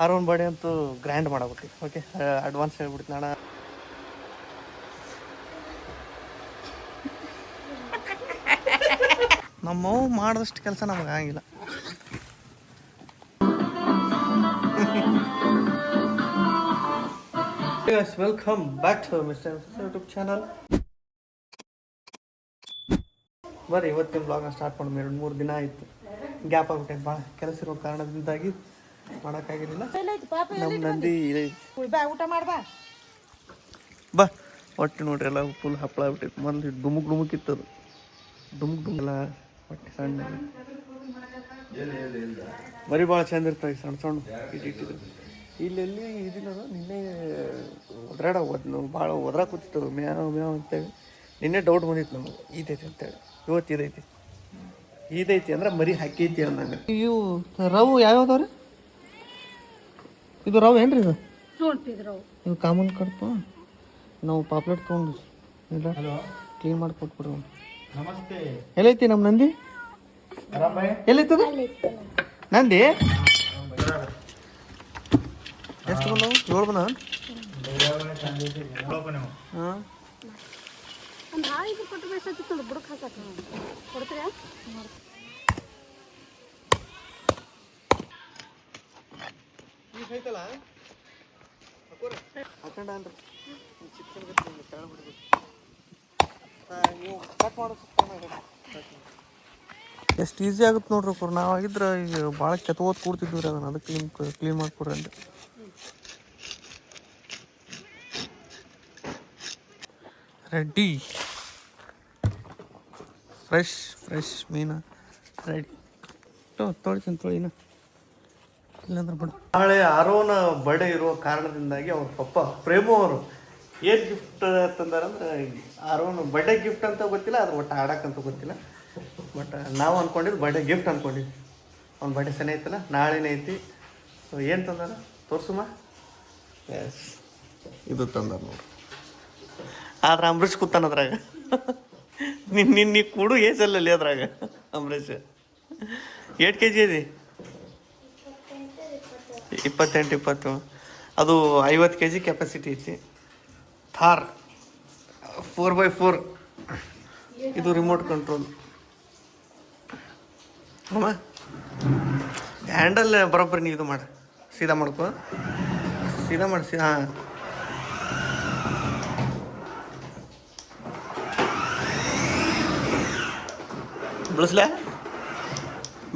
Aaron ಬಾಡಿ ಅಂತೂ grand ಮಾಡಬೇಕು. ಓಕೆ, ಅಡ್ವಾನ್ಸ್ ಹೇಳ್ಬಿಡ್ತೀನಿ ಅಣ್ಣ. ನಮ್ಮವು ಮಾಡಿದಷ್ಟು ಕೆಲಸ ನಮಗೆ ಆಗಿಲ್ಲ. Welcome back to mister YouTube channel. ಬರ್ರಿ, ಇವತ್ತಿನ ಬ್ಲಾಗ್ನ ಸ್ಟಾರ್ಟ್ ಮಾಡಿ 2-3 ದಿನ ಆಯಿತು. ಗ್ಯಾಪ್ ಆಗ್ಬಿಟ್ಟೈತೆ ಭಾಳ ಕೆಲಸ ಇರೋ ಕಾರಣದಿಂದಾಗಿ ಮಾಡೋಕ್ಕಾಗಿರಲಿಲ್ಲ. ನಮ್ಮ ನಂದಿ ಊಟ ಮಾಡ್ಬಾ ಬಾ. ಹೊಟ್ಟೆ ನೋಡ್ರಿ ಎಲ್ಲ ಫುಲ್ ಹಪ್ಪಳ ಆಗ್ಬಿಟ್ಟೈತೆ. ಮೊದಲು ಡುಮುಕ್ ಇತ್ತದು, ಡುಮುಕ್ ಎಲ್ಲ ಹೊಟ್ಟೆ ಸಣ್ಣ. ಮರಿ ಭಾಳ ಚಂದ ಇರ್ತಾವೆ ಸಣ್ಣ ಇಟ್ಟಿದ್ರು. ಇಲ್ಲೆಲ್ಲಿ ಇದಿಲ್ಲ, ನಿನ್ನೆ ಭಾಳ ಒದ್ರಾ ಕೂತಿತ್ತು ಮ್ಯಾವ್ ಮ್ಯಾವ್ ಅಂತೇಳಿ. ನಿನ್ನೆ ಡೌಟ್ ಬಂದಿತ್ತು ನಮಗೆ, ಈದೈತಿ ಅಂತೇಳಿ. ಇವತ್ತು ಈದೈತಿ ಅಂದ್ರೆ ಮರಿ ಹಾಕೈತಿ ಅಂದಂಗೆ. ಇವು ರವು ಯಾವ್ಯಾವ್ದವ್ರಿ? ಇದು ರವ್ ಏನ್ರಿ? ಇದು ಇವು ಕಾಮನ್ ಕಡ್ಪ. ನಾವು ಪಾಪ್ಲೆಟ್ ತೊಗೊಂಡು ಇಲ್ಲ ಕ್ಲೀನ್ ಮಾಡಿ ಕೊಟ್ಬಿಡ್ರಿ. ನಮಸ್ತೆ. ಎಲ್ಲೈತಿ ನಮ್ಮ ನಂದಿ? ಎಲ್ಲೈತದ ನಂದಿ? ಎಷ್ಟು ಬಂದವು? 7 ಬಂದವ. ಹಾಂ, ಐತಲ್ಲ ಹಾಕೊಂಡ್ರಿ ನೀವು ಕಟ್ ಮಾಡೋ. ಎಷ್ಟು ಈಸಿ ಆಗುತ್ತೆ ನೋಡ್ರಿ. ನಾವಾಗಿದ್ರೆ ಈಗ ಭಾಳ ಕೆತ್ತೋದು ಕೂಡ್ತಿದ್ವಿ ರೀ. ಅದಕ್ಕೆ ನಿಮ್ಗೆ ಕ್ಲೀನ್ ಮಾಡಿಕೊಡ್ರಿ ಅಂದ್ರೆ. ರೆಡಿ, ಫ್ರೆಶ್ ಮೀನು ರೆಡಿ. ತೊಳಿನ ಇಲ್ಲಾಂದ್ರೆ ಬಿಡು. ನಾಳೆ ಆರೋನ ಬರ್ಡೇ ಇರುವ ಕಾರಣದಿಂದಾಗಿ ಅವ್ರ ಪಪ್ಪ ಪ್ರೇಮು ಅವರು ಏನು ಗಿಫ್ಟ್ ತಂದಾರಂದ್ರೆ, ಆರೋನ್ ಬರ್ಡೇ ಗಿಫ್ಟ್ ಅಂತ ಗೊತ್ತಿಲ್ಲ, ಅದ್ರ ಒಟ್ಟು ಆಡಕ್ಕಂತ ಗೊತ್ತಿಲ್ಲ. ಬಟ್ ನಾವು ಅಂದ್ಕೊಂಡಿದ್ದು ಬರ್ಡೇ ಗಿಫ್ಟ್ ಅಂದ್ಕೊಂಡಿದ್ವಿ. ಅವ್ನ ಬರ್ಡೇ ಸನೇ ಐತಲ್ಲ, ನಾಳೆನೇ ಐತಿ. ಸೊ ಏನು ತಂದಾರ ತೋರ್ಸುಮ್ಮ? ಎಸ್, ಇದು ತಂದಾರ ನೋಡ್ರಿ. ಆದ್ರೆ ಅಂಬರೀಷ್ ಕೂತಾನ ಅದ್ರಾಗ. ನಿನ್ನ ಕೂಡು ಏಜಲ್ಲಿ ಅದ್ರಾಗ ಅಂಬರೀಷ್. 8 kg ಇದೆ? 28-20. ಅದು 50 kg ಕೆಪಾಸಿಟಿ ಐತಿ. ಥಾರ್ 4x4. ಇದು ರಿಮೋಟ್ ಕಂಟ್ರೋಲ್. ಅಮ್ಮ ಹ್ಯಾಂಡಲ್ ಬರೋಬ್ಬರಿ ನೀವು ಇದು ಮಾಡಿ, ಸೀದಾ ಮಾಡ್ಕೊ, ಸೀದಾ ಮಾಡಿಸಿ. ಹಾಂ,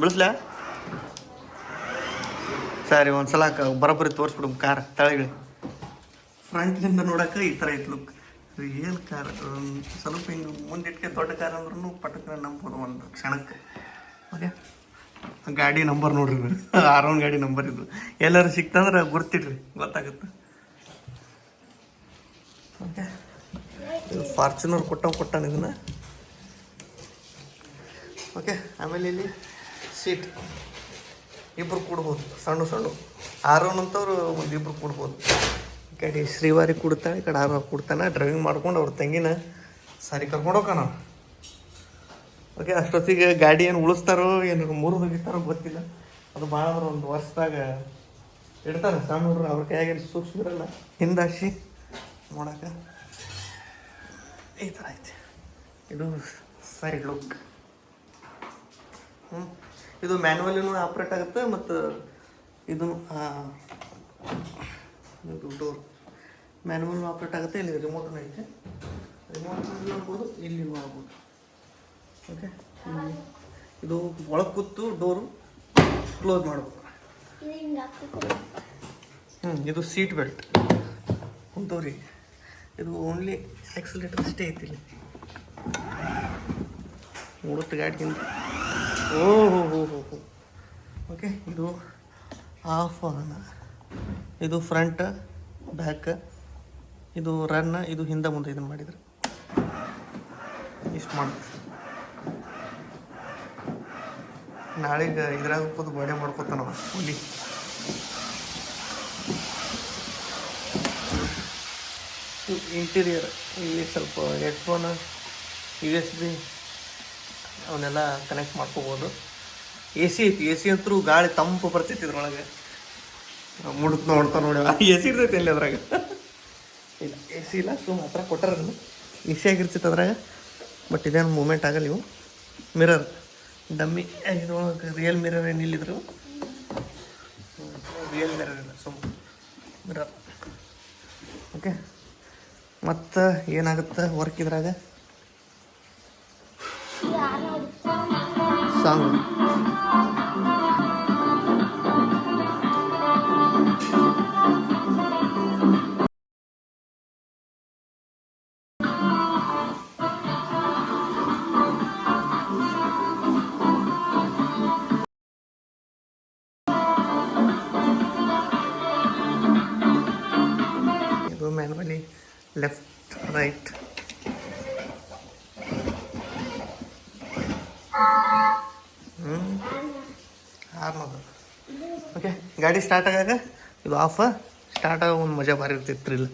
ಬಿಳಿಸ್ಲಾ ಸರಿ. ಒಂದ್ಸಲ ಬರೋಬ್ಬರಿ ತೋರಿಸ್ಬಿಡು ಕಾರ್ ತಳಗಡೆ. ಫ್ರಂಟ್ನಿಂದ ನೋಡೋಕೆ ಈ ಥರ ಐತೆ ಲುಕ್. ಏನು ಕಾರ್, ಸ್ವಲ್ಪ ಹಿಂಗೆ ಮುಂದಿಟ್ಕೆ ದೊಡ್ಡ ಕಾರ್ ಅಂದ್ರೂ ಪಟಕ್ಕೆ ನಂಬೋದು ಒಂದು ಕ್ಷಣಕ್ಕೆ. ಓಕೆ, ಗಾಡಿ ನಂಬರ್ ನೋಡ್ರಿ, ಆರೋನ್ ಗಾಡಿ ನಂಬರ್ ಇದು. ಎಲ್ಲರೂ ಸಿಕ್ತಂದ್ರೆ ಗುರ್ತಿಡ್ರಿ, ಗೊತ್ತಾಗುತ್ತೆ. ಓಕೆ, ಇದು ಫಾರ್ಚುನರ್ ಕೊಟ್ಟಾನ ಇದನ್ನು. ಓಕೆ, ಆಮೇಲೆ ಇಲ್ಲಿ ಸೀಟ್ ಇಬ್ಬರು ಕೂಡ್ಬೋದು, ಸಣ್ಣ ಆರೋನ್ ಅಂತವ್ರು ಇಬ್ಬರು ಕೂಡ್ಬೋದು. ಈ ಕಡೆ ಶ್ರೀವಾರಿ ಕೂಡ್ತಾಳೆ, ಈ ಕಡೆ ಆರೋ ಕೂಡ್ತಾನೆ. ಡ್ರೈವಿಂಗ್ ಮಾಡ್ಕೊಂಡು ಅವ್ರ ತಂಗಿನ ಸಾರಿ ಕರ್ಕೊಂಡು ಹೋಗೋಣ. ಓಕೆ, ಅಷ್ಟೊತ್ತಿಗೆ ಗಾಡಿ ಏನು ಉಳಿಸ್ತಾರೋ ಏನು ಮುರಿದೋಗಿರ್ತಾರೋ ಗೊತ್ತಿಲ್ಲ. ಅದು ಭಾಳ ಅಂದ್ರೆ ಒಂದು ವರ್ಷದಾಗ ಇಡ್ತಾರೆ ಸಣ್ಣ ಹುಡ್ರು, ಅವ್ರ ಕೈಯಾಗೇನು ಸೂಕ್ಷ್ಮ ಇರಲ್ಲ. ಹಿಂದಾಶಿ ನೋಡಕ್ಕೆ ಈ ಥರ ಐತೆ. ಇದು ಸೈಡ್ ಲುಕ್. ಇದು ಮ್ಯಾನ್ಯುವಲಿನೂ ಆಪ್ರೇಟ್ ಆಗುತ್ತೆ, ಮತ್ತು ಇದು ಡೋರ್ ಮ್ಯಾನ್ಯುವಲ್ನೂ ಆಪ್ರೇಟ್ ಆಗುತ್ತೆ. ಇಲ್ಲಿ ರಿಮೋಟ್ನೂ ಐತೆ, ರಿಮೋಟ್ನಲ್ಲಿ ನೋಡ್ಬೋದು, ಇಲ್ಲಿ ಮಾಡ್ಬೋದು. ಓಕೆ, ಇದು ಒಳಗೆ ಕೂತು ಡೋರು ಕ್ಲೋಸ್ ಮಾಡ್ಬೇಕು. ಇದು ಸೀಟ್ ಬೆಲ್ಟ್ ಕುಂತವ್ರಿ. ಇದು ಓನ್ಲಿ ಆಕ್ಸಿಲೇಟರ್ ಅಷ್ಟೇ ಐತಿ ಇಲ್ಲಿ. ಮೂವತ್ತು ಗಾಡಿಗಿಂತ ಓಹೋ. ಓಕೆ, ಇದು ಆಫ್ ಆನ್. ಇದು ಫ್ರಂಟ್ ಬ್ಯಾಕ್, ಇದು ರನ್, ಇದು ಹಿಂದೆ ಮುಂದೆ ಇದನ್ನು ಮಾಡಿದ್ರೆ ಇಷ್ಟು ಮಾಡುತ್ತೆ. ನಾಳೆಗೆ ಇದ್ರಾಗ ಹೋಗೋದು ಬಾಡೆ ಮಾಡ್ಕೊತಾನವ ಹುಲಿ. ಇಂಟೀರಿಯರ್ ಇಲ್ಲಿ ಸ್ವಲ್ಪ ಹೆಡ್ಫೋನ್, USB, ಅವನ್ನೆಲ್ಲ ಕನೆಕ್ಟ್ ಮಾಡ್ಕೋಬೋದು. ಎ ಸಿ ಐತಿ, ಎ ಸಿ ಅಂತೂ ಗಾಳಿ ತಂಪು ಬರ್ತೈತಿ ಇದ್ರೊಳಗೆ. ಮುಡುಕ್ ನೋಡ್ತಾ ನೋಡಿ ಎ ಸಿ ಇರ್ತೈತಿ ಇಲ್ಲಿ ಅದ್ರಾಗ. ಇಲ್ಲ ಎ ಸಿ ಇಲ್ಲ, ಸುಮ್ಮ ಹತ್ರ ಕೊಟ್ಟಾರ ಎ ಸಿ ಆಗಿರ್ತೈತೆ ಅದ್ರಾಗ. ಬಟ್ ಇದೇನು ಮೂಮೆಂಟ್ ಆಗಲ್ಲ. ಇವು ಮಿರರ್ ಡಮ್ಮಿ ಇದ್ರೊಳಗೆ ರಿಯಲ್ ಮಿರರ್ ಏನಿಲ್ಲಿದ್ರು, ರಿಯಲ್ ಮಿರರ್ ಇಲ್ಲ, ಸುಮ್ಮ ಮಿರರ್. ಓಕೆ, ಮತ್ತು ಏನಾಗುತ್ತೆ ವರ್ಕ್ ಇದ್ರಾಗ? ಸಾಂಗ್ ಇದು ಮ್ಯಾನ್ಯುವಲಿ ಲೆಫ್ಟ್ ರೈಟ್. ಆರ್ನದು. ಓಕೆ, ಗಾಡಿ ಸ್ಟಾರ್ಟ್ ಆಗಾಗ ಇದು ಆಫ್, ಸ್ಟಾರ್ಟ್ ಆಗೋ ಒಂದು ಮಜಾ ಭಾರಿ ಇರ್ತಿತ್ತು. ಇಲ್ಲ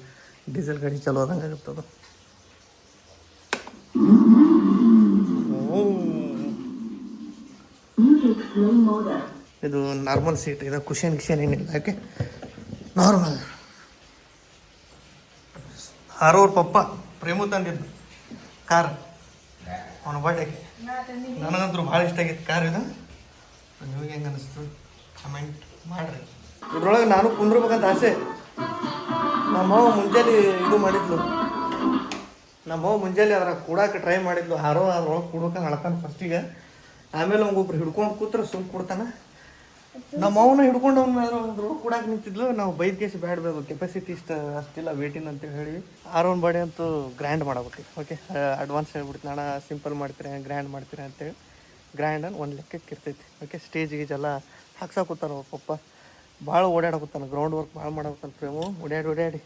ಡೀಸೆಲ್ ಗಾಡಿ ಚಲೋ ಆದಂಗೆ ಆಗುತ್ತದು. ಇದು ನಾರ್ಮಲ್ ಸೀಟ್, ಇದು ಕುಷನ್ ಏನಿಲ್ಲ. Okay, normal. ಅವ್ರ ಪಪ್ಪ ಪ್ರೇಮು ತಂದಿದ್ದು ಕಾರ್ ಅವನ ಬರ್ಡೇಗೆ. ನನಗಂತೂ ಭಾಳ ಇಷ್ಟ ಆಗಿತ್ತು ಕಾರ್ ಇದು. ನಿಮಗೆ ಹೆಂಗೆ ಅನ್ನಿಸ್ತು ಕಮೆಂಟ್ ಮಾಡಿರಿ. ಇದ್ರೊಳಗೆ ನಾನು ಕುಂದ್ರಬೇಕಂತ ಆಸೆ. ನಮ್ಮವ್ವ ಮುಂಜಾನೆ ಇದು ಮಾಡಿದ್ಲು, ನಮ್ಮವ್ವ ಮುಂಜಾನೆ ಅದ್ರಾಗ ಕೂಡಕ್ಕೆ ಟ್ರೈ ಮಾಡಿದ್ಲು. ಅದ್ರೊಳಗೆ ಕೂಡ್ಬೇಕಂತ ಹೇಳ್ತಾನೆ ಫಸ್ಟಿಗೆ. ಆಮೇಲೆ ಒಬ್ಬೊಬ್ರು ಹಿಡ್ಕೊಂಡು ಕೂತ್ರೆ ಸುಮ್ ಕೊಡ್ತಾನೆ. ನಮ್ಮವನ್ನ ಹಿಡ್ಕೊಂಡು ಅವ್ರು ಕೂಡಕ್ಕೆ ನಿಂತಿದ್ಲು. ನಾವು ಬೈದ್ ಕೇಸಿ ಬೇಡಬೇಕು, ಕೆಪಾಸಿಟಿ ಅಷ್ಟಿಲ್ಲ ವೇಟಿನ ಅಂತೇಳಿ ಹೇಳಿ. ಆರೋನ್ ಬಾಡಿ ಅಂತೂ ಗ್ರ್ಯಾಂಡ್ ಮಾಡಬೇಕು. ಓಕೆ, ಅಡ್ವಾನ್ಸ್ ಹೇಳ್ಬಿಡ್ತು, ನಾನು ಸಿಂಪಲ್ ಮಾಡ್ತೀರಿ ಗ್ರ್ಯಾಂಡ್ ಮಾಡ್ತೀರಿ ಅಂತೇಳಿ. ಗ್ರ್ಯಾಂಡ್ ಅನ್ನು ಒಂದು ಲೆಕ್ಕಕ್ಕೆ ಇರ್ತೈತಿ. ಓಕೆ, ಸ್ಟೇಜ್ ಗೀಜೆಲ್ಲ ಹಾಕ್ಸಾಕೂತಾನ ಅವ್ರ ಪಪ್ಪ. ಭಾಳ ಓಡಾಡಕತ್ತಾನ, ಗ್ರೌಂಡ್ ವರ್ಕ್ ಭಾಳ ಮಾಡಕತ್ತಾನ ಪ್ರೇಮು. ಓಡಾಡಿ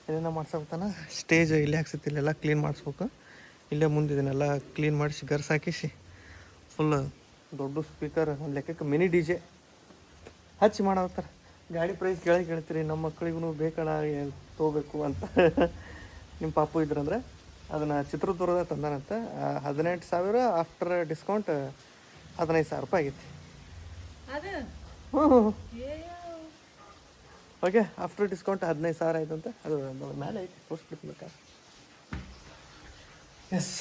ಏನೇನೋ ಮಾಡ್ಸಕತ್ತಾನ. ಸ್ಟೇಜ್ ಇಲ್ಲೇ ಹಾಕ್ಸೈತಿ, ಇಲ್ಲೆಲ್ಲ ಕ್ಲೀನ್ ಮಾಡಿಸ್ಬೇಕು. ಇಲ್ಲೇ ಮುಂದೆ ಇದನ್ನೆಲ್ಲ ಕ್ಲೀನ್ ಮಾಡಿಸಿ ಗರ್ಸ್ ಹಾಕಿಸಿ ಫುಲ್ ದೊಡ್ಡ ಸ್ಪೀಕರ್, ಒಂದು ಲೆಕ್ಕಕ್ಕೆ ಮಿನಿ DJ ಹಚ್ಚಿ ಮಾಡಾಕತ್ತಾರೆ. ಗಾಡಿ ಪ್ರೈಸ್ ಕೇಳ್ತೀರಿ, ನಮ್ಮ ಮಕ್ಕಳಿಗೂ ಬೇಕಣ್ಣ ತೊಗೋಬೇಕು ಅಂತ. ನಿಮ್ಮ ಪಾಪು ಇದ್ರಂದ್ರೆ ಅದನ್ನು ಚಿತ್ರದುರ್ಗದಾಗ ತಂದಾನಂತ. 18,000 ಆಫ್ಟರ್ ಡಿಸ್ಕೌಂಟ್ 15,000 ರೂಪಾಯಿ ಆಗೈತಿ. ಓಕೆ, ಆಫ್ಟರ್ ಡಿಸ್ಕೌಂಟ್ 15,000 ಆಯ್ತು ಅಂತ. ಅದು ಮೇಲೆ ಐತಿ, ತೋರಿಸ್ಬಿಡ್ಬೇಕಾ? ಎಸ್,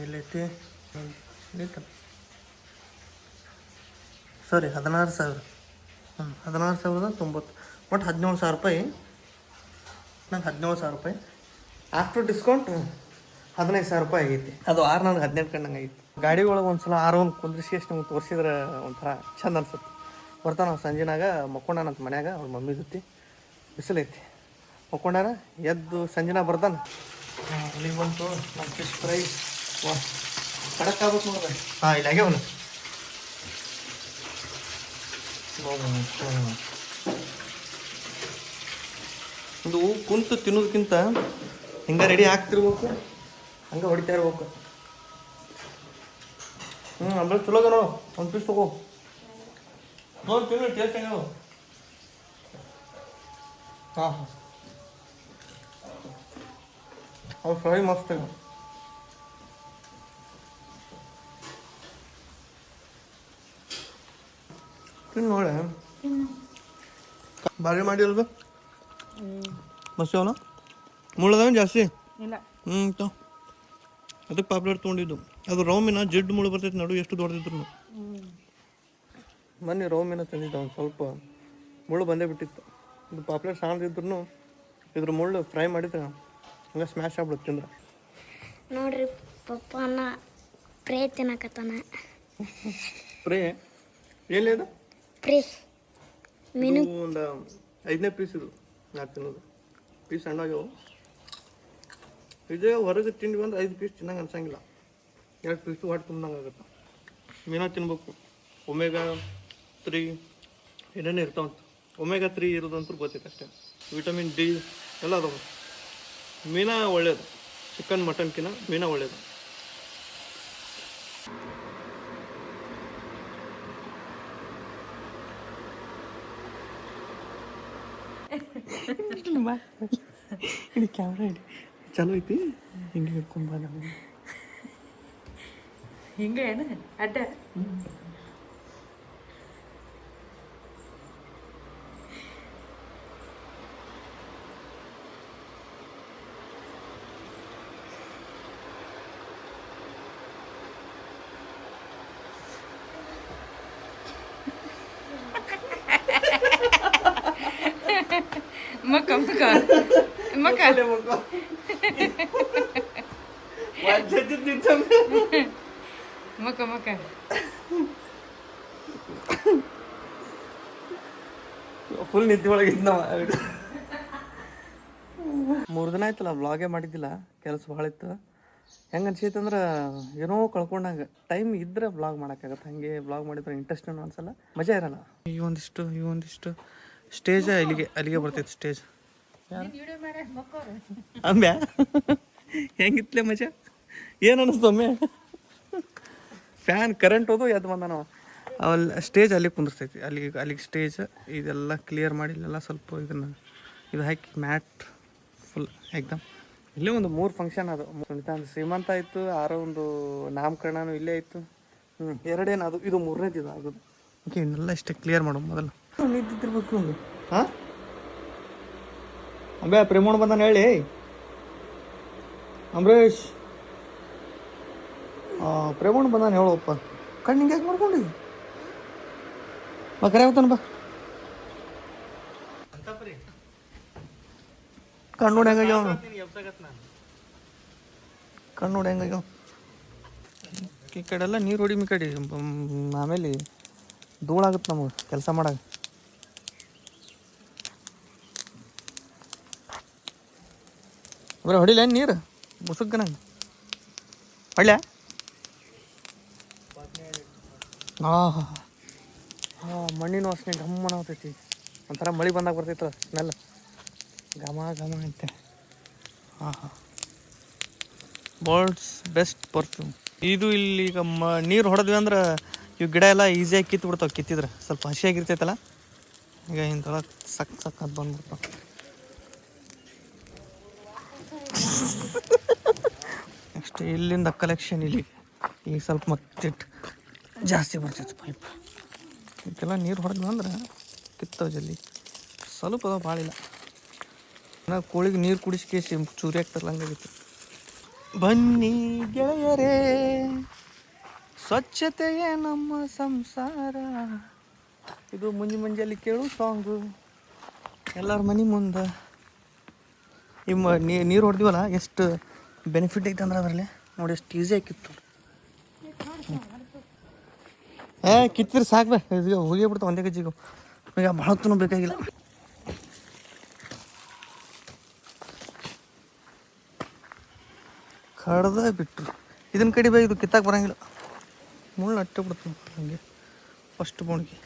ಎಲ್ಲೈತಿ? ಸಾರಿ, 16,000. 16,090. ಒಟ್ಟು 17,000 ರೂಪಾಯಿ. ನಂಗೆ 17,000 ರೂಪಾಯಿ ಆಫ್ಟರ್ ಡಿಸ್ಕೌಂಟ್ 15,000 ರೂಪಾಯಿ ಆಗೈತಿ. ಅದು 6 ನನಗೆ 18 ಕಂಡಂಗೆ ಆಗೈತಿ. ಗಾಡಿ ಒಳಗೆ ಒಂದು ಸಲ 6 ಕುಂದ್ರಿಸಿ ಎಷ್ಟು ನಿಮ್ಗೆ ತೋರಿಸಿದ್ರೆ ಒಂಥರ ಚಂದ ಅನ್ಸುತ್ತೆ. ಬರ್ತಾನೆ ನಾವು ಸಂಜೆನಾಗ ಮಕ್ಕೊಂಡಾನಂತ ಮನ್ಯಾಗ ಅವ್ರ ಮಮ್ಮಿ ಜೊತೆ. ಬಿಸಿಲೈತಿ, ಮಕ್ಕೊಂಡಾರ. ಎದ್ದು ಸಂಜೆನ ಬರ್ತಾನೆ. ಅಲ್ಲಿ ಬಂತು ನಮ್ಮ ಫಿಶ್ ಫ್ರೈ. ವಾ, ಕಡಕ್ ಆಗ್ಬೇಕು ನೋಡ್ರಿ. ಹಾಂ, ಇಲ್ಲಿ ಆಗ್ಯಾವಲ್ಲ. ಇದು ಕುಂತು ತಿನ್ನೋದಕ್ಕಿಂತ ಹಿಂಗೆ ರೆಡಿ ಆಗ್ತಿರ್ಬೇಕು, ಹಂಗೆ ಹೊಡಿತಾ ಇರ್ಬೇಕು. ಆಮೇಲೆ ಚಲೋ ಅದ ನೋಡು, ಒಂದು ಪೀಸ್ ತಗೋ ನೋಡಿ ತಿನ್ನು, ಟೇಸ್ಟ್ ಹೆಂಗ. ಹಾಂ, ಅವ್ರು ಫ್ರೈ ಮಸ್ತ್. ತಿನ್ನು ನೋಡ, ಭಾರಿ ಮಾಡಿಲ್ವ? ಮಸಾಲ ಮುಳ್ಳದ ಜಾಸ್ತಿ ಇಲ್ಲ. ಅದಕ್ಕೆ ಪಾಪ್ಲೇಟ್ ತೊಗೊಂಡಿದ್ದು. ಅದು ರೌ ಮೀನ ಜಿಡ್ಡು ಮುಳ್ಳು ಬರ್ತೈತೆ ನಡು, ಎಷ್ಟು ದೊಡ್ಡದಿದ್ರು. ಮೊನ್ನೆ ರೌ ಮೀನ ತಂದಿದ್ದ, ಒಂದು ಸ್ವಲ್ಪ ಮುಳ್ಳು ಬಂದೇ ಬಿಟ್ಟಿತ್ತು. ಇದು ಪಾಪ್ಲೇಟ್ ಸಣ್ಣದಿದ್ರು ಇದ್ರ ಮುಳ್ಳು ಫ್ರೈ ಮಾಡಿದ್ರೆ ಹಂಗೆ ಸ್ಮ್ಯಾಶ್ ಆಗ್ಬಿಡುತ್ತೆ ತಿಂದ್ರೆ. ನೋಡ್ರಿ ಪಪ್ಪನ ಪ್ರೇ ತಿನ್ನಕತ್ತಾನ. ಪ್ರೇ ಎಲ್ಲಿ ಅದು? ಪ್ರೇ ಮೀನು ಒಂದು 5ನೇ ಪೀಸ್ ಇದು ನಾ ತಿನ್ನೋದು. ಪೀಸ್ ಸಣ್ಣಾಗ್ಯಾವು. ಇದೇ ಹೊರಗೆ ತಿಂಡಿ ಬಂದು 5 ಪೀಸ್ ತಿನ್ನಂಗೆ ಅನ್ಸಂಗಿಲ್ಲ. 2 ಪೀಸು ಹೊಟ್ಟೆ ತುಂಬ್ದಂಗೆ ಆಗುತ್ತೆ. ಮೀನ ತಿನ್ಬೇಕು. ಒಮೆಗಾ 3 ಏನೇನು ಇರ್ತಾವಂತ. ಒಮೆಗಾ 3 ಇರೋದಂತೂ ಗೊತ್ತೈತೆ ಅಷ್ಟೇ. ವಿಟಮಿನ್ D ಎಲ್ಲ ಅದಾವೆ. ಮೀನ ಒಳ್ಳೇದು, ಚಿಕನ್ ಮಟನ್ಕಿನ್ನ ಮೀನ ಒಳ್ಳೇದು. ಬಾ ಇಡಿ ಕ್ಯಾಮ್ರಾ ಇಡಿ ಚಲೋ ಐತಿ ಹಿಂಗೆ ಹಿಡ್ಕೊಂಡ್ ಬಾ ನಾವು ಹಿಂಗೆ ಏನು ಅಡ್ಡ ಮಕ್ಕ ಮಕ್ಕ ಮಕ್ಕ ಮಕ್ಕ ಮಕ್ಕ ಫುಲ್ ನಿದ್ದೆ ಒಳಗಿದ್ ನಾವು 3 ದಿನ ಆಯ್ತಲ್ಲ ವ್ಲಾಗೇ ಮಾಡಿದ್ದಿಲ್ಲ ಕೆಲಸ ಭಾಳ ಇತ್ತು ಹೆಂಗೆ ಅನ್ಸೈತಂದ್ರೆ ಏನೋ ಕಳ್ಕೊಂಡಂಗೆ ಟೈಮ್ ಇದ್ರೆ ವ್ಲಾಗ್ ಮಾಡೋಕ್ಕಾಗತ್ತೆ ಹಾಗೆ ವ್ಲಾಗ್ ಮಾಡಿದ್ರೆ ಇಂಟ್ರೆಸ್ಟ್ ಏನೋ ಅನ್ಸಲ್ಲ ಮಜಾ ಇರಲ್ಲ ಈ ಒಂದಿಷ್ಟು ಸ್ಟೇಜ ಅಲ್ಲಿಗೆ ಬರ್ತೈತೆ ಸ್ಟೇಜ್ ಅಂಬ್ಯಾ ಹೆಂಗಿತ್ಲೆ ಮಜಾ ಏನು ಅನ್ನಿಸ್ತು ಒಮ್ಮೆ ಫ್ಯಾನ್ ಕರೆಂಟ್ ಹೋದು ಎದ್ದು ಬಂದ ನಾವು ಅಲ್ಲಿ ಸ್ಟೇಜ್ ಅಲ್ಲಿ ಕುಂದಿರ್ತೈತಿ ಅಲ್ಲಿಗೆ ಸ್ಟೇಜ್ ಇದೆಲ್ಲ ಕ್ಲಿಯರ್ ಮಾಡಿ ಇಲ್ಲೆಲ್ಲ ಸ್ವಲ್ಪ ಇದು ಹಾಕಿ ಮ್ಯಾಟ್ ಫುಲ್ ಎಕ್ದಮ್ ಇಲ್ಲೇ ಒಂದು 3 ಫಂಕ್ಷನ್ ಅದು ಸುನಿತಾ ಒಂದು ಶ್ರೀಮಂತ ಆಯಿತು ಆರೋ ಒಂದು ನಾಮಕರಣನೂ ಇಲ್ಲೇ ಇತ್ತು ಎರಡೇನು ಅದು ಇದು 3ನೇದು ಇದು ಆಗೋದು ಓಕೆ ಇನ್ನೆಲ್ಲ ಇಷ್ಟೇ ಕ್ಲಿಯರ್ ಮಾಡೋ ಮೊದಲು ನಿಂತಿರ್ಬೇಕು ಒಂದು ಹಾಂ ಅಂಬೆ ಪ್ರೇಮೋಣ ಬಂದಾನ ಹೇಳಿ ಅಂಬರೀಷ್ ಪ್ರೇಮೋಣ ಬಂದಾನ ಹೇಳಪ್ಪ ಕಣ್ಣು ಹಿಂಗೆ ಯಾಕೆ ಮಾಡ್ಕೊಂಡು ಬಾ ಕರೆ ಹೋಗ್ತಾನ ಬಾ ಕಣ್ಣು ನೋಡಿ ಹೆಂಗಾಗ್ಯಾವ ಕಣ್ಣು ನೋಡಿ ಹೆಂಗಾಗ್ಯಾವ ಈ ಕಡೆ ಎಲ್ಲ ನೀರು ಹೊಡಿ ಕಡೆ ಆಮೇಲೆ ಧೂಳಾಗುತ್ತೆ ನಮಗೆ ಕೆಲಸ ಮಾಡಾಗ ಬರೀ ಹೊಡಿಲ್ಲ ನೀರು ಮುಸುಗ್ಗನಂಗೆ ಹೊಳ್ಯ ಮಣ್ಣಿನ ವಾಸನೆ ಘಮ್ಮನ ಆಗ್ತೈತಿ ಒಂಥರ ಮಳೆ ಬಂದಾಗ ಬರ್ತೈತಲ್ಲ ಸ್ಮೆಲ್ ಘಮ ಐತೆ ವರ್ಲ್ಡ್ಸ್ ಬೆಸ್ಟ್ ಪರ್ಫ್ಯೂಮ್ ಇದು ಇಲ್ಲಿ ಈಗ ನೀರು ಹೊಡೆದ್ವಿ ಅಂದ್ರೆ ಇವು ಗಿಡ ಎಲ್ಲ ಈಸಿಯಾಗಿ ಕಿತ್ತು ಬಿಡ್ತಾವೆ ಕಿತ್ತಿದ್ರೆ ಸ್ವಲ್ಪ ಹಸಿಯಾಗಿರ್ತೈತಲ್ಲ ಈಗ ಇಂಥರ ಸಕ್ ಅಂತ ಬಂದ್ಬಿಡ್ತಾವೆ ನೆಕ್ಸ್ಟ್ ಇಲ್ಲಿಂದ ಕಲೆಕ್ಷನ್ ಇಲ್ಲಿ ಈಗ ಸ್ವಲ್ಪ ಮತ್ತಿಟ್ಟು ಜಾಸ್ತಿ ಬರ್ತೈತೆ ಪೈಪ್ ಇದಕ್ಕೆಲ್ಲ ನೀರು ಹೊಡೆದ್ವಿ ಅಂದ್ರೆ ಕಿತ್ತವ ಜಲ್ದಿ ಸ್ವಲ್ಪ ಅದ ಭಾಳಿಲ್ಲ ನಾವು ಕೋಳಿಗೆ ನೀರು ಕುಡಿಸಿ ಕೇಸಿ ಚೂರಿ ಆಗ್ತಾರಲ್ಲ ಹಂಗಾಗಿತ್ತು ಬನ್ನಿ ಗೆಳೆಯರೇ ಸ್ವಚ್ಛತೆಯೇ ನಮ್ಮ ಸಂಸಾರ ಇದು ಮುಂಜಾನೆ ಕೇಳು ಸಾಂಗು ಎಲ್ಲರ ಮನೆ ಮುಂದೆ ನೀರು ಹೊಡೆದಿವಲ್ಲ ಎಷ್ಟು ಬೆನಿಫಿಟ್ ಐತೆ ಅಂದ್ರೆ ಅದರಲ್ಲಿ ನೋಡಿ ಎಷ್ಟು ಈಸಿಯಾಗಿ ಕಿತ್ತು ಕಿತ್ತಿದ್ರೆ ಸಾಕು ಹೋಗಿ ಬಿಡ್ತಾವೆ ಒಂದೇ ಗಜ್ಜಿಗೂ ಈಗ ಭಾಳ ಹೊತ್ತು ಬೇಕಾಗಿಲ್ಲ ಕಡ್ದ ಬಿಟ್ಟು ಇದನ್ನ ಕಡಿಬೇ ಇದು ಕಿತ್ತಾಕ ಬರಂಗಿಲ್ಲ ಮುಳ್ಳು ಅಟ್ಟೆ ಬಿಡ್ತು ಹಂಗೆ ಫಸ್ಟ್ ಬೋಣಿಗೆ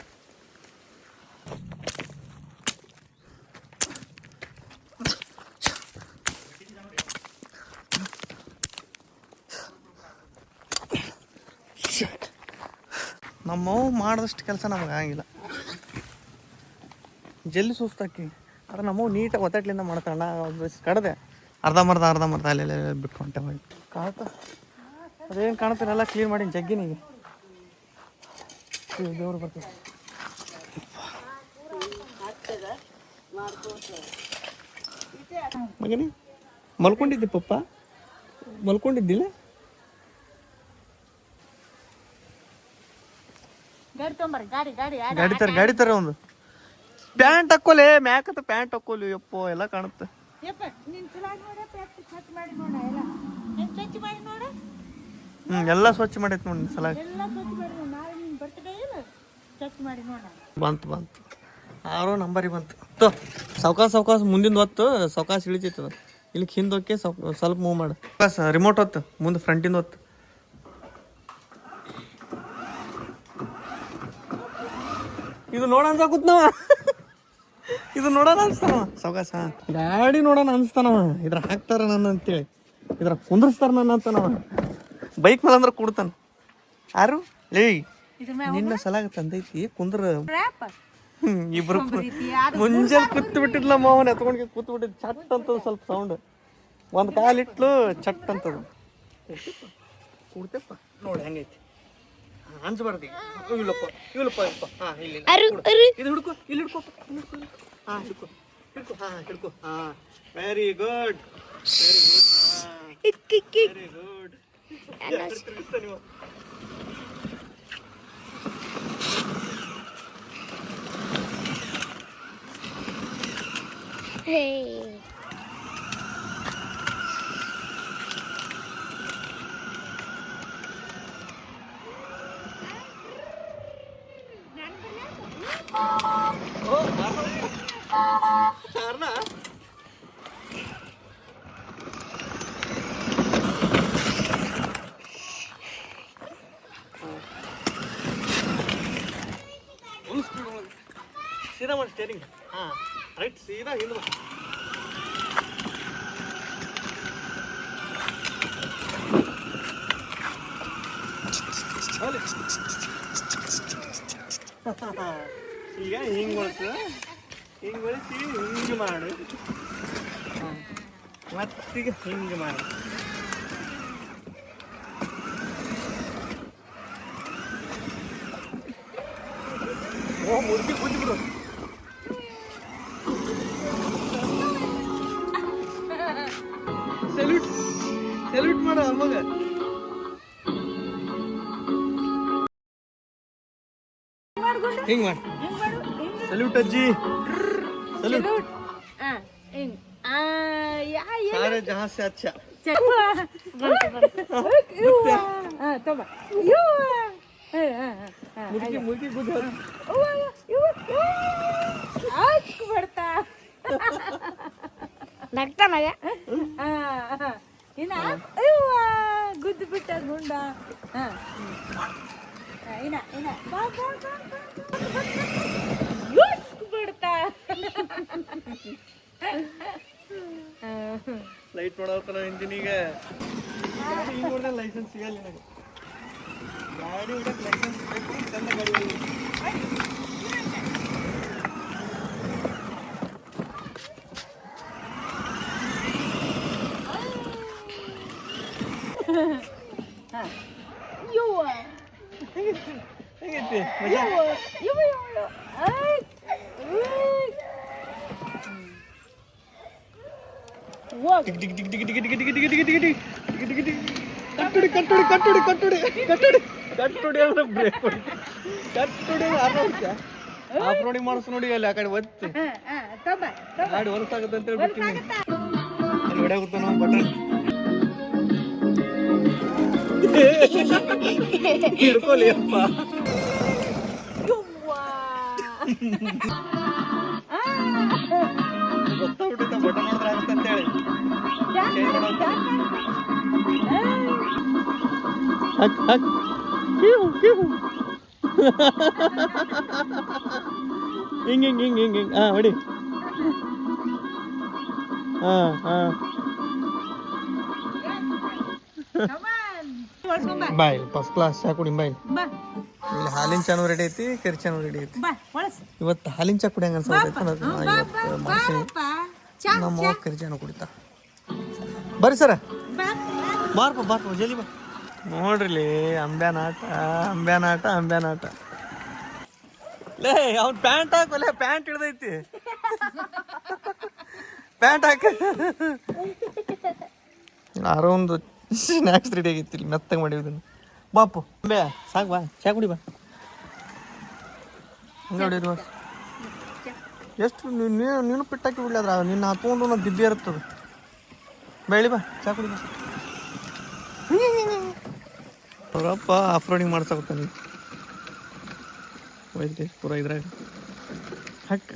ನಮ್ಮವು ಮಾಡಿದಷ್ಟು ಕೆಲಸ ನಮಗೆ ಆಗಂಗಿಲ್ಲ ಜಲ್ದಿ ಸುಸ್ತಾಕಿ ಆದ್ರೆ ನಮ್ಮವು ನೀಟಾಗಿ ಒತ್ತಟ್ಲಿಂದ ಮಾಡ್ತಾಳೆ ನಾ ಕಡ್ದೆ ಅರ್ಧಂಬರ್ಧ ಅಲ್ಲೆಲ್ಲ ಬಿಟ್ಟು ಹೊಂಟೆ ಮಾಡಿ ಕಾಣ್ತಾ ಅದೇನು ಕಾಣುತ್ತೆ ಎಲ್ಲ ಕ್ಲೀನ್ ಮಾಡಿ ಜಗ್ಗಿನಿಗೆ ದೇವ್ರು ಬರ್ತೀವಿ ಮಗನಿ ಮಲ್ಕೊಂಡಿದ್ದಿ ಪಪ್ಪ ಮಲ್ಕೊಂಡಿದ್ದಿಲ್ಲ ಗಾಡಿ ತರ ಒಂದು ಪ್ಯಾಂಟ್ ಹಾಕೋಲೆ ಮ್ಯಾಕತ್ತ ಪ್ಯಾಂಟ್ ಹಾಕೋಲಿ ಯಪ್ಪೋ ಎಲ್ಲ ಕಾಣುತ್ತೆ ಎಲ್ಲ ಸ್ವಚ್ಛ ಮಾಡೈತಿ ನೋಡಿ ಸಲ ಬಂತು ಆರೋ ನಂಬರಿಗೆ ಬಂತು ಸಾವಕಾಶ ಮುಂದಿನ ಹೊತ್ತು ಸಾವಕಾಶ ಇಳಿತೈತದ ಇಲ್ಲಿ ಹಿಂದೋಕೆ ಸ್ವಲ್ಪ ಮೂವ್ ಮಾಡು ರಿಮೋಟ್ ಹೊತ್ತು ಮುಂದೆ ಫ್ರಂಟಿಂದ ಹೊತ್ತು ಇದು ನೋಡೋಣ ಕೂತ್ನವ ಇದು ನೋಡೋಣ ಅನ್ಸ್ತಾನವ ಸಾವಕಾಶ ಗಾಡಿ ನೋಡೋಣ ಅನ್ಸ್ತಾನವ ಇದ್ರ ಹಾಕ್ತಾರ ನನ್ನ ಅಂತೇಳಿ ಇದ್ರ ಕುಂದ್ರಸ್ತಾರ ನನ್ನ ಅಂತನವ ಬೈಕ್ ಮೇಲೆ ಅಂದ್ರೆ ಕೂಡ್ತಾನ ಯಾರು ಲೇ ನಿನ್ನ ಸಲಾಗ ತಂದೈತಿ ಕುಂದ್ರ ಇಬ್ರು ಮುಂಜಾನೆ ಕೂತ್ ಬಿಟ್ಟಿದ್ಲ ಮಾವನ ಎತ್ಕೊಂಡ್ಗೆ ಕೂತ್ ಬಿಟ್ಟಿದ್ ಚಟ್ ಅಂತದ ಸ್ವಲ್ಪ ಸೌಂಡ್ ಒಂದು ಕಾಲಿಟ್ಲು ಚಟ್ ಅಂತದ ಕೂಡ್ತೇಪ್ಪ ನೋಡಿ ಹೆಂಗೈತಿ ಅಂಜಬಾರ್ದು ಇಲ್ಲಪ್ಪ ಹಾ ಇಲ್ಲಿ ಇದು ಹಿಡ್ಕೊ ಇಲ್ಲಿ ಹಿಡ್ಕೊಪ್ಪ ಹಾ ಹಿಡ್ಕೊ ಹಿಡ್ಕೊ ಹಾ ವೆರಿ ಗುಡ್ ವೆರಿ ಗುಡ್ ನೀವು ಸೀದಾ ಮಾಡಿ ಸ್ಟೇರಿಂಗ್ ಹಾಂ ರೈಟ್ ಸೀದಾ ಹಿಂದೆ ಈಗ ಹಿಂಗೆ ಬಳಸು ಹಿಂಗೆ ಬಳಸಿ ಹಿಂಗೆ ಮಾಡು ಮತ್ತೀಗ ಹಿಂಗೆ ಮಾಡು ಓ ಮುರ್ಗಿ ಕುಂತ್ಬಿಡು ಸೆಲ್ಯೂಟ್ ಮಾಡು ಅಮ್ಮಗ ಹಿಂಗ್ ಮಾಡಿ ಸಲ್ಯೂಟ್ ಅಜ್ಜಿ ಸಲ್ಯೂಟ್ सारे जहाँ से अच्छा मुर्गी मुर्गी गुड ಬರ್ತಾ ನಗ್ತಾನಾಗ ಇನ್ನ ಗುದ್ದು ಬಿಟ್ಟ ಗುಂಡ ಇನ್ನ ಇನ್ನ ಬಿಡ್ತಾ ಲೈಟ್ ನೋಡೋತನ ಇಂಜಿನಿಗ ಈಗ ನೋಡಿದ್ರೆ ಲೈಸೆನ್ಸ್ ಸಿಗಲ್ಲ ನನಗೆ ಗಾಡಿ ಹೊಡಕ್ಕೆ ಲೈಸೆನ್ಸ್ ಬೇಕು ಚಂದ ಗಾಡಿ ಹೇಗೈತಿ ಮಜಾ ಟಿಕ್ ಟಿಕ್ ಟಿಕ್ ಟಿಕ್ ಟಿಕ್ ಟಿಕ್ ಟಿಕ್ ಟಿಕ್ ಟಿಕ್ ಟಿಕ್ ಟಿಕ್ ಟಿಕ್ ಕಟ್ಟುಡಿ ಕಟ್ಟುಡಿ ಕಟ್ಟುಡಿ ಕಟ್ಟುಡಿ ಕಟ್ಟುಡಿ ಕಟ್ಟುಡಿ ಅಂದ್ರೆ ಬ್ರೇಕ್ ಕಟ್ಟುಡಿ ಆಫ್ ರೋಡಿಂಗ್ ಮಾಡಿಸ್ ನೋಡಿ ಅಲ್ಲಿ ಆ ಕಡೆ ಒತ್ತಿ ಗಾಡಿ ಹೊರಸಾಗುತ್ತೆ ಅಂತ ಹೇಳ್ಬಿಡ್ತೀನಿ ಅಲ್ಲಿ ಹೊಡೆಯಾಗುತ್ತೆ ನಾವು ಬಟನ್ ಹಿಡ್ಕೊಳ್ಳಿ ಅಪ್ಪ ಗೊತ್ತಾಗ್ಬಿಟ್ಟಿತ್ತ ಬಟನ್ ನೋಡಿದ್ರೆ ಆಗುತ್ತೆ ಅಂತ ಹೇಳಿ ಹಕ್ ಹಕ್ ಹಿಂಗ್ ಹಿಂಗ್ ಹಿಂಗ್ ಹಿಂಗ್ ಹಿಂಗ್ ಹಾಂ ಹೊಡಿ ಹಾಂ ಹಾಂ ಬಾಯ್ ಫಸ್ಟ್ ಕ್ಲಾಸ್ ಚಾ ಕುಡಿ ಬಾಯ್ ಇಲ್ಲಿ ಹಾಲಿನ ಚಾನು ರೆಡಿ ಐತಿ ಕೆರಿ ಚಾನು ರೆಡಿ ಐತಿ ಇವತ್ತು ಹಾಲಿನ ಚಾ ಕುಡಿಯಂಗ ಅನ್ಸೋದೈತೆ ಇವತ್ತು ಮಾಡ್ತೀನಿ ನಮ್ಮ ಕೆರಿ ಚಾನು ಕುಡಿತಾ ಬರ್ರಿ ಸರ ಬಾರ್ಪ ಜಲ್ದಿ ಬಾ ನೋಡ್ರಿ ಅಂಬ್ಯಾನಾಟ ಲೇ ಅವ್ನು ಪ್ಯಾಂಟ್ ಹಾಕೋಲೆ ಪ್ಯಾಂಟ್ ಹಿಡ್ದೈತಿ ಪ್ಯಾಂಟ್ ಹಾಕ ಯಾರೋ ಒಂದು ಸ್ನ್ಯಾಕ್ಸ್ ರೆಡಿ ಆಗೈತಿ ಇಲ್ಲಿ ಮೆತ್ತಗೆ ಮಾಡಿದನು ಬಾಪು ಅಂಬ್ಯಾ ಸಾಕು ಬಾ ಚಾ ಕುಡಿ ಬಾ ನೋಡಿ ಎಷ್ಟು ನೀನು ಪಿಟ್ಟಾಕಿ ಬಿಡ್ಲದ್ರ ನಿನ್ನ ಹತ್ಕೊಂಡು ಒಂದು ದಿಬ್ಬಿ ಇರುತ್ತದು ಬೆಳಿ ಬಾ ಚಾ ಕುಡಿ ಬಾ ಅವರಪ್ಪ ಆಫ್ ರೋಡಿಂಗ್ ಮಾಡ್ಸಕತ್ತಾನೆ ಹೋಯ್ತು ಪೂರ ಇದ್ರಾಗ ಹಕ್ಕ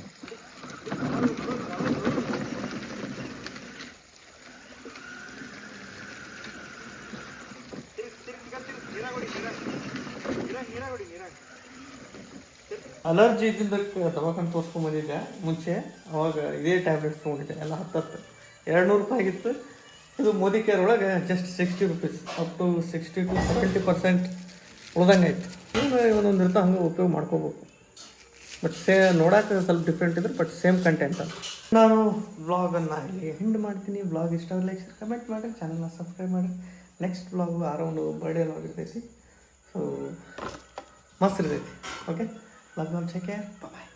ಅಲರ್ಜಿ ಇದ್ದಿದ್ದಕ್ಕೆ ದವಾಖಾನೆ ತೋರಿಸ್ಕೊಂಡ್ ಬಂದಿದ್ದೆ ಮುಂಚೆ ಅವಾಗ ಇದೇ ಟ್ಯಾಬ್ಲೆಟ್ಸ್ ತೊಗೊಂಡಿದ್ದೆ ಎಲ್ಲ 10 200 ರೂಪಾಯಿ ಆಗಿತ್ತು ಇದು ಮೋದಿ ಕೇರ್ ಒಳಗೆ just 60 rupees up to 60 to 70% ಉಳ್ದಂಗೆ ಆಯ್ತು ಇನ್ನು ಒಂದೊಂದು ಇರ್ತಾ ಹಂಗೆ ಉಪಯೋಗ ಮಾಡ್ಕೋಬೇಕು ಬಟ್ ನೋಡೋಕೆ ಸ್ವಲ್ಪ ಡಿಫ್ರೆಂಟ್ ಇದ್ರೆ ಬಟ್ ಸೇಮ್ ಕಂಟೆಂಟ್. ನಾನು ವ್ಲಾಗನ್ನು ಇಲ್ಲಿ ಎಂಡ್ ಮಾಡ್ತೀನಿ. ವ್ಲಾಗ್ ಇಷ್ಟ ಲೈಕ್ ಶೇರ್ ಕಮೆಂಟ್ ಮಾಡಿರಿ, ಚಾನಲ್ನ ಸಬ್ಸ್ಕ್ರೈಬ್ ಮಾಡಿರಿ. Next vlog around birthday vlog ಇರ್ತೈತಿ. ಸೊ ಮಸ್ತ್ ಇರ್ತೈತಿ. Okay, love you all, take care, bye.